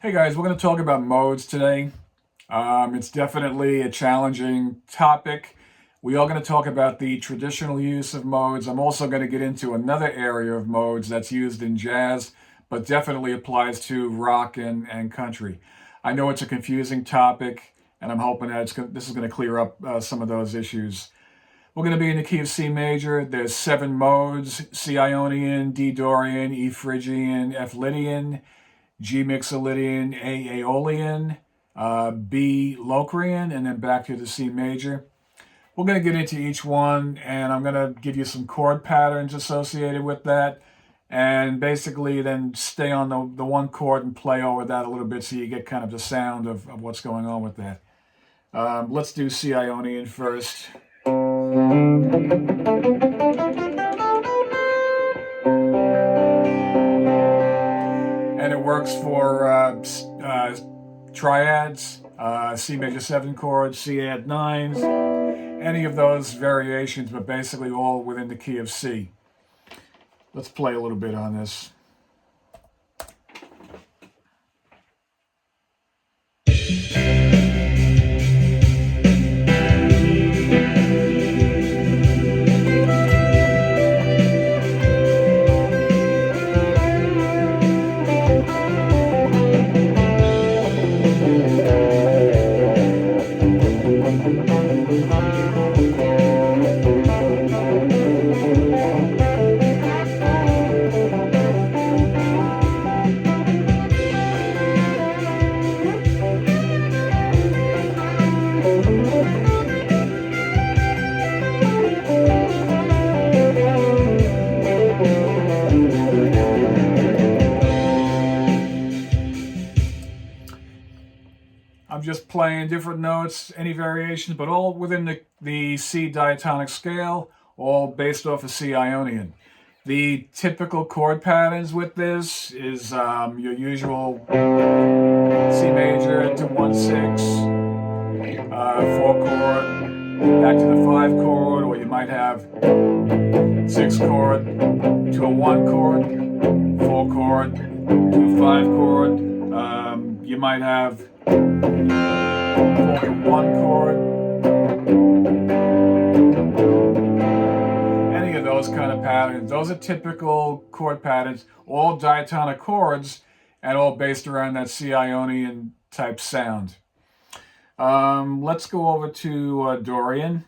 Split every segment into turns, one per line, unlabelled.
Hey guys, we're going to talk about modes today. It's definitely a challenging topic. We are going to talk about the traditional use of modes. I'm also going to get into another area of modes that's used in jazz, but definitely applies to rock and country. I know it's a confusing topic, and I'm hoping that this is going to clear up some of those issues. We're going to be in the key of C major. There's 7 modes: C Ionian, D Dorian, E Phrygian, F Lydian, G Mixolydian, A Aeolian, B Locrian, and then back to the C major. We're going to get into each one, and I'm going to give you some chord patterns associated with that, and basically then stay on the one chord and play over that a little bit so you get kind of the sound of what's going on with that. Let's do C Ionian first. And it works for triads, C major 7 chords, C add 9s, any of those variations, but basically all within the key of C. Let's play a little bit on this. I'm just playing different notes, any variations, but all within the C diatonic scale, all based off of C Ionian. The typical chord patterns with this is your usual C major to 1/6, 4 chord, back to the 5 chord, or you might have 6 chord to a 1 chord, 4 chord to a 5 chord. You might have 4 to 1 chord. Any of those kind of patterns. Those are typical chord patterns, all diatonic chords, and all based around that C Ionian type sound. Let's go over to Dorian.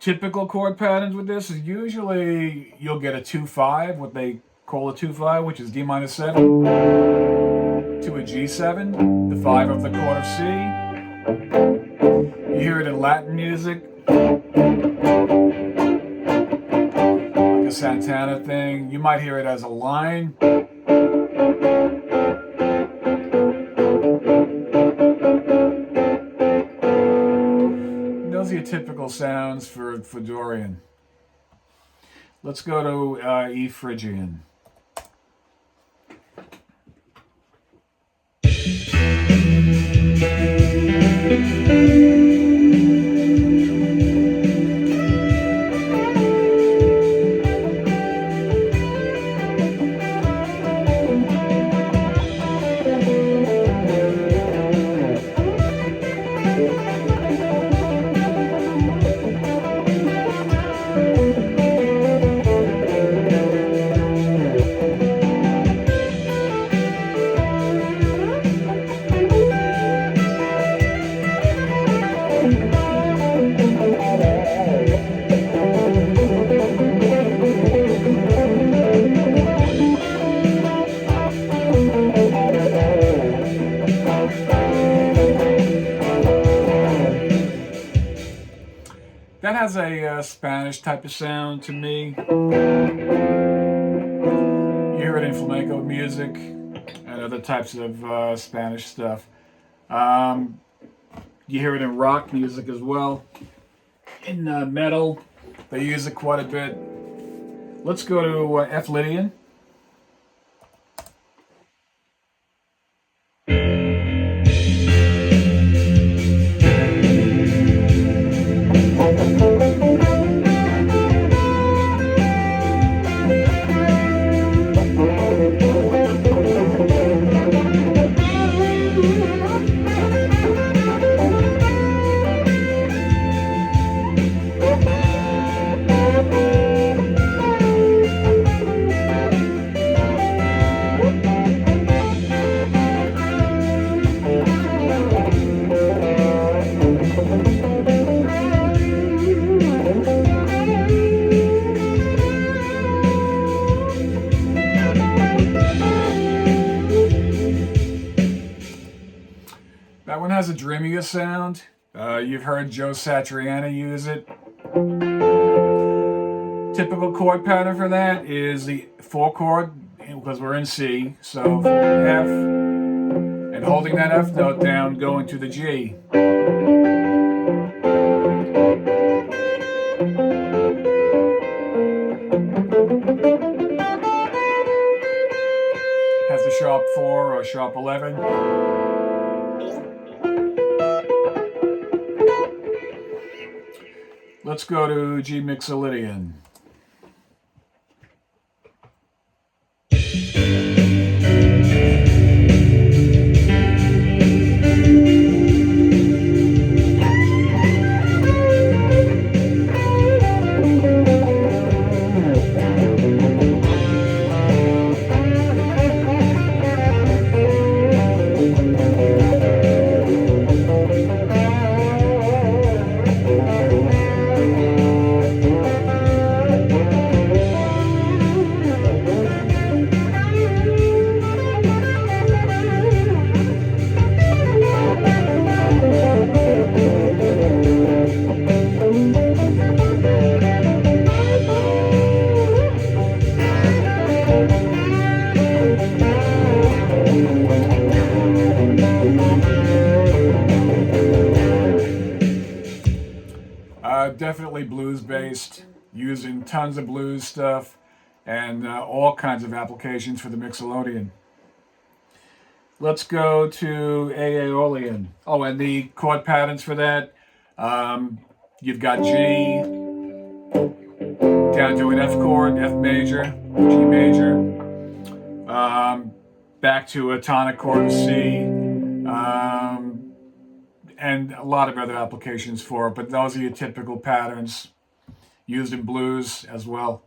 Typical chord patterns with this is usually you'll get a 2/5, what they call a 2/5, which is D minor 7 to a G7, the 5 of the chord of C. You hear it in Latin music, like a Santana thing. You might hear it as a line. Those are your typical sounds for Dorian. Let's go to E Phrygian. That has a Spanish type of sound to me. You hear it in flamenco music and other types of Spanish stuff. You hear it in rock music as well. In metal, they use it quite a bit. Let's go to F Lydian. That one has a dreamier sound. You've heard Joe Satriani use it. Typical chord pattern for that is the 4 chord, because we're in C, so F, and holding that F note down, going to the G. Has the sharp 4 or sharp 11. Let's go to G Mixolydian. Definitely blues-based, using tons of blues stuff and all kinds of applications for the Mixolydian. Let's go to Aeolian. Oh, and the chord patterns for that, you've got G, down to an F chord, F major, G major, back to a tonic chord, C, and a lot of other applications for it, but those are your typical patterns used in blues as well.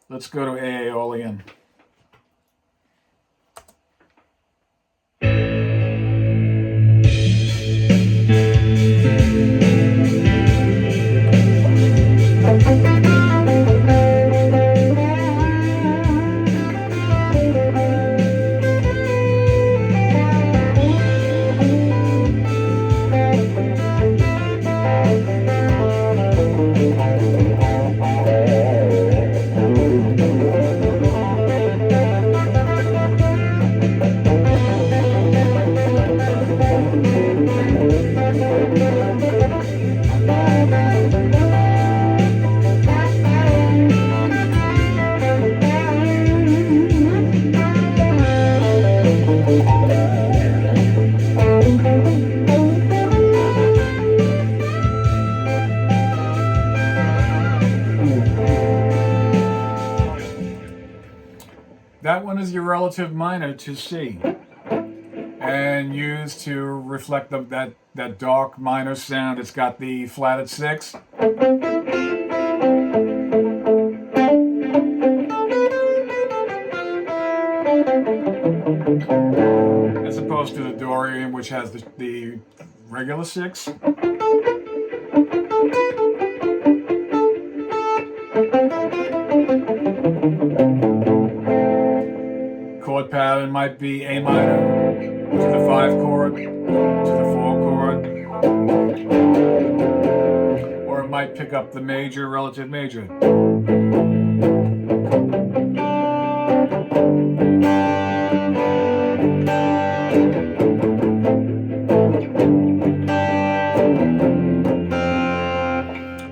Let's go to Aeolian. That one is your relative minor to C, and used to reflect that dark minor sound. It's got the flatted 6. As opposed to the Dorian, which has the regular 6. Chord pattern might be A minor to the 5 chord, to the 4 chord, or it might pick up the major, relative major.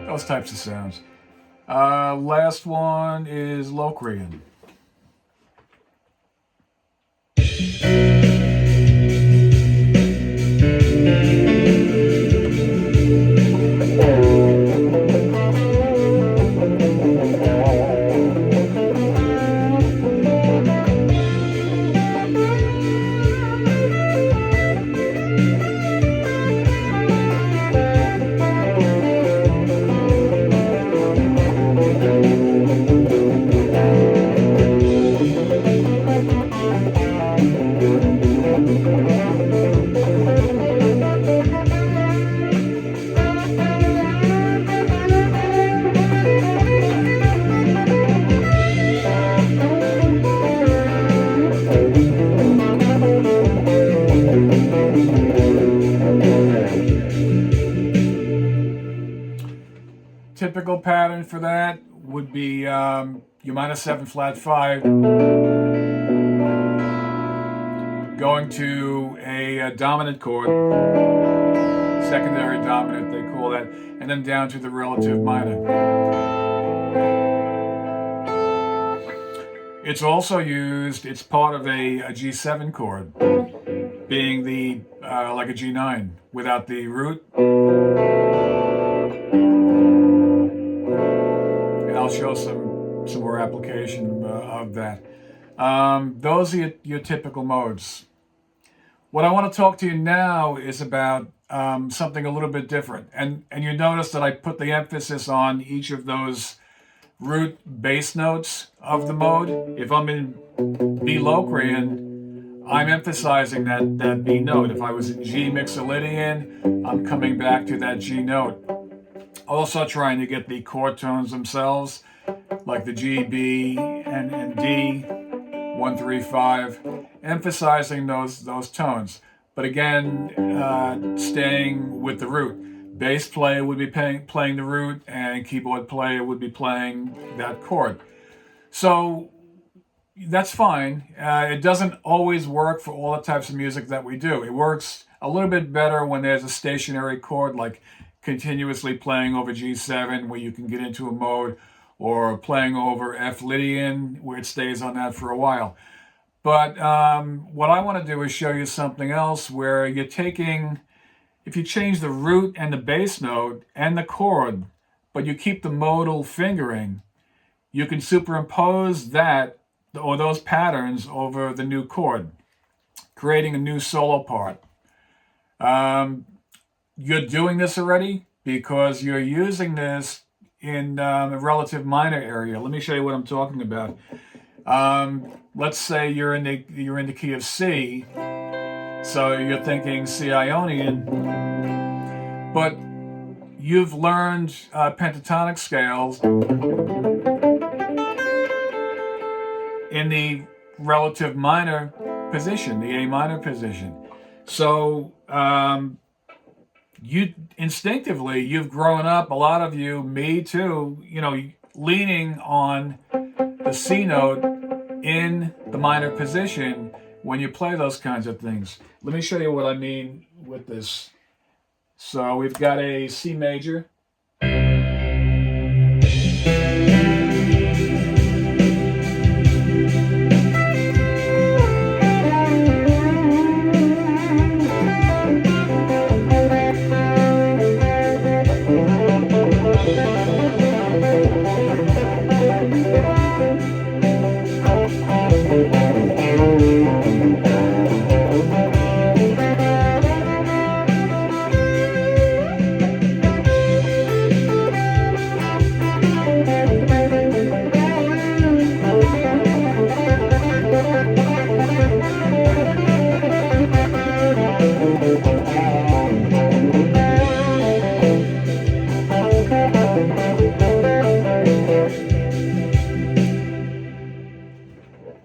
Those types of sounds. Last one is Locrian. Typical pattern for that would be your minor 7 flat 5, going to a dominant chord, secondary dominant they call that, and then down to the relative minor. It's also used, it's part of a G7 chord, being the like a G9 without the root. I'll show some more application of that. Those are your typical modes. What I want to talk to you now is about something a little bit different. And you notice that I put the emphasis on each of those root bass notes of the mode. If I'm in B Locrian, I'm emphasizing that B note. If I was in G Mixolydian, I'm coming back to that G note. Also trying to get the chord tones themselves, like the G, B, and D, 1, 3, 5, emphasizing those tones. But again, staying with the root. Bass player would be playing the root, and keyboard player would be playing that chord. So that's fine. It doesn't always work for all the types of music that we do. It works a little bit better when there's a stationary chord, like continuously playing over G7 where you can get into a mode, or playing over F Lydian where it stays on that for a while. But what I want to do is show you something else where you're taking, if you change the root and the bass note and the chord, but you keep the modal fingering, you can superimpose that or those patterns over the new chord, creating a new solo part. You're doing this already because you're using this in a relative minor area. Let me show you what I'm talking about. Let's say you're in the key of C, so you're thinking C Ionian, but you've learned pentatonic scales in the relative minor position, the A minor position. So you instinctively, you've grown up, a lot of you, me too, leaning on the C note in the minor position when you play those kinds of things. Let me show you what I mean with this. So we've got a C major.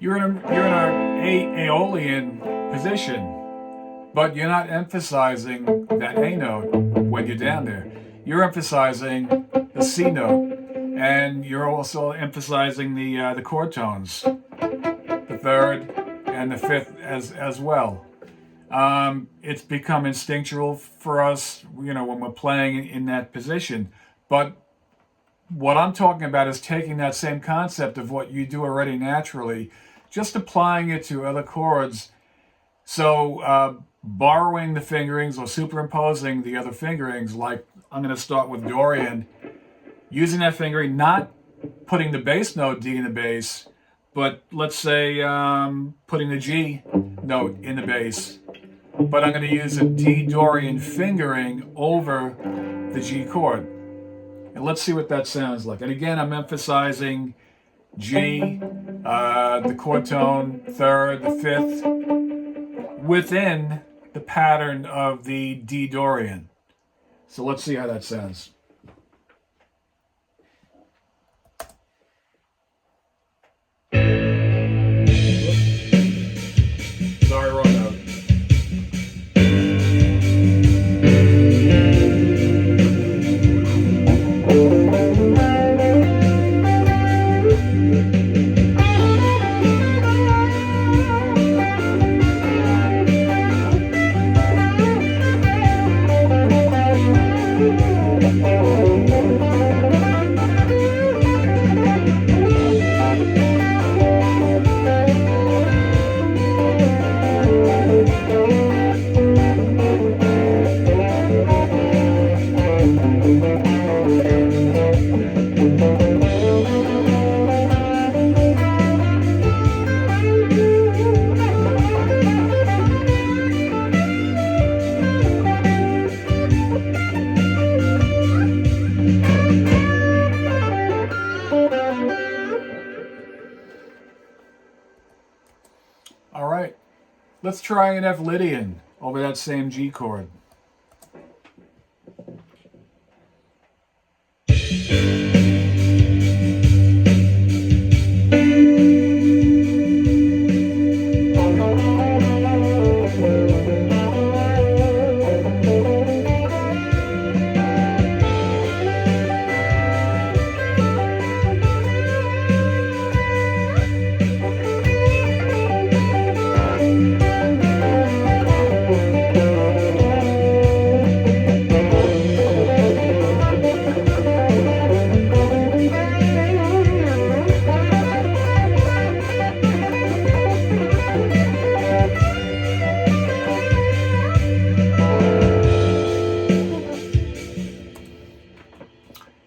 You're in a Aeolian position, but you're not emphasizing that A note when you're down there. you're emphasizing the C note, and you're also emphasizing the chord tones, the third and the fifth as well. It's become instinctual for us, when we're playing in that position. But what I'm talking about is taking that same concept of what you do already naturally, just applying it to other chords. So borrowing the fingerings or superimposing the other fingerings, like I'm going to start with Dorian, using that fingering, not putting the bass note D in the bass, but let's say putting the G note in the bass. But I'm going to use a D Dorian fingering over the G chord. And let's see what that sounds like. And again, I'm emphasizing G, the chord tone, third, the fifth, within the pattern of the D Dorian. So let's see how that sounds. Sorry, wrong note. All right, let's try an F Lydian over that same G chord.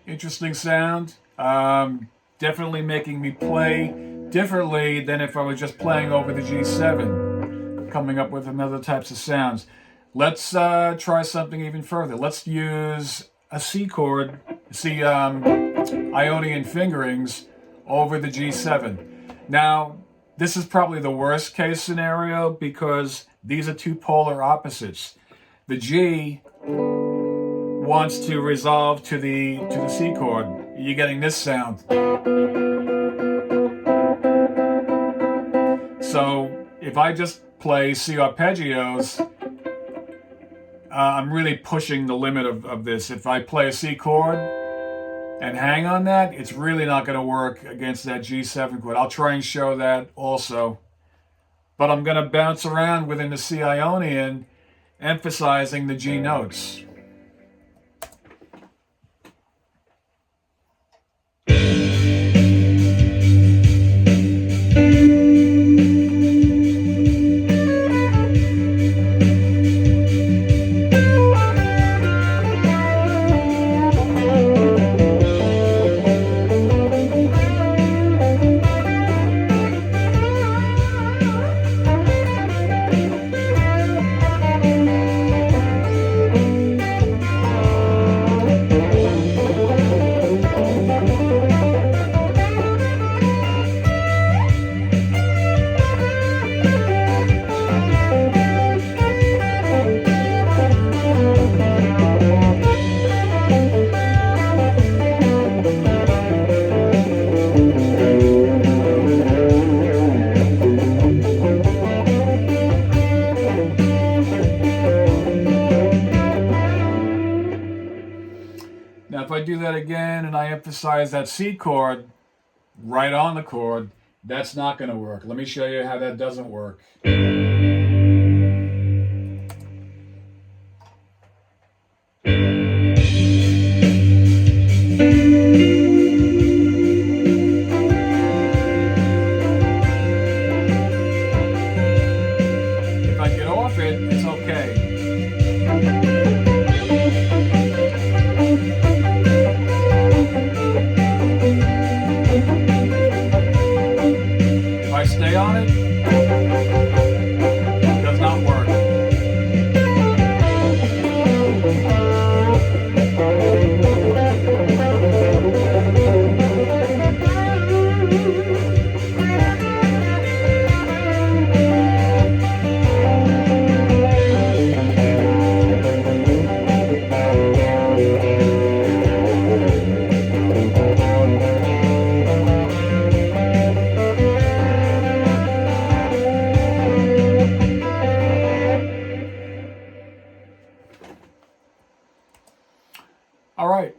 Interesting sound. Definitely making me play differently than if I was just playing over the G7, coming up with another types of sounds. Let's try something even further. Let's use a C chord, Ionian fingerings over the G7. Now, this is probably the worst case scenario because these are two polar opposites. The G wants to resolve to the C chord. You're getting this sound. So if I just play C arpeggios, I'm really pushing the limit of this. If I play a C chord and hang on that, it's really not going to work against that G7 chord. I'll try and show that also. But I'm going to bounce around within the C Ionian, emphasizing the G notes. if I do that again and I emphasize that C chord right on the chord, that's not going to work. Let me show you how that doesn't work. If I get off it, it's okay. If I stay on it, it does not work. All right.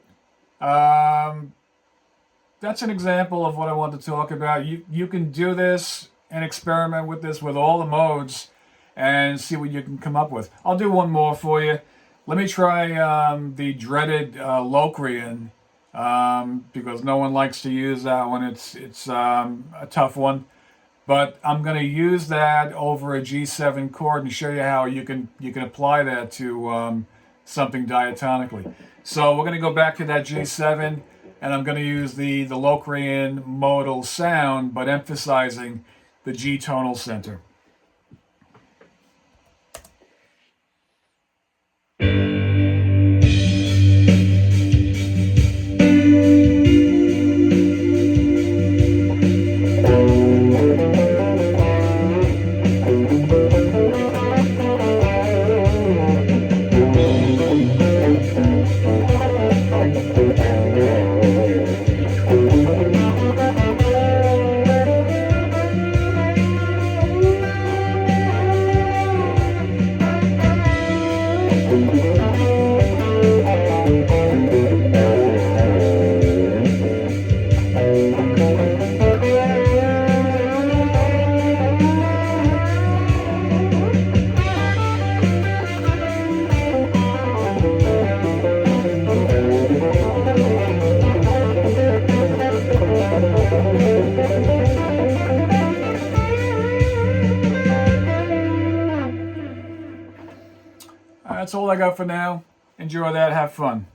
That's an example of what I want to talk about. You can do this and experiment with this with all the modes and see what you can come up with. I'll do one more for you. Let me try the dreaded Locrian because no one likes to use that one. It's a tough one. But I'm going to use that over a G7 chord and show you how you can apply that to something diatonically. So we're going to go back to that G7, and I'm going to use the Locrian modal sound, but emphasizing the G tonal center. That's all I got for now. Enjoy that. Have fun.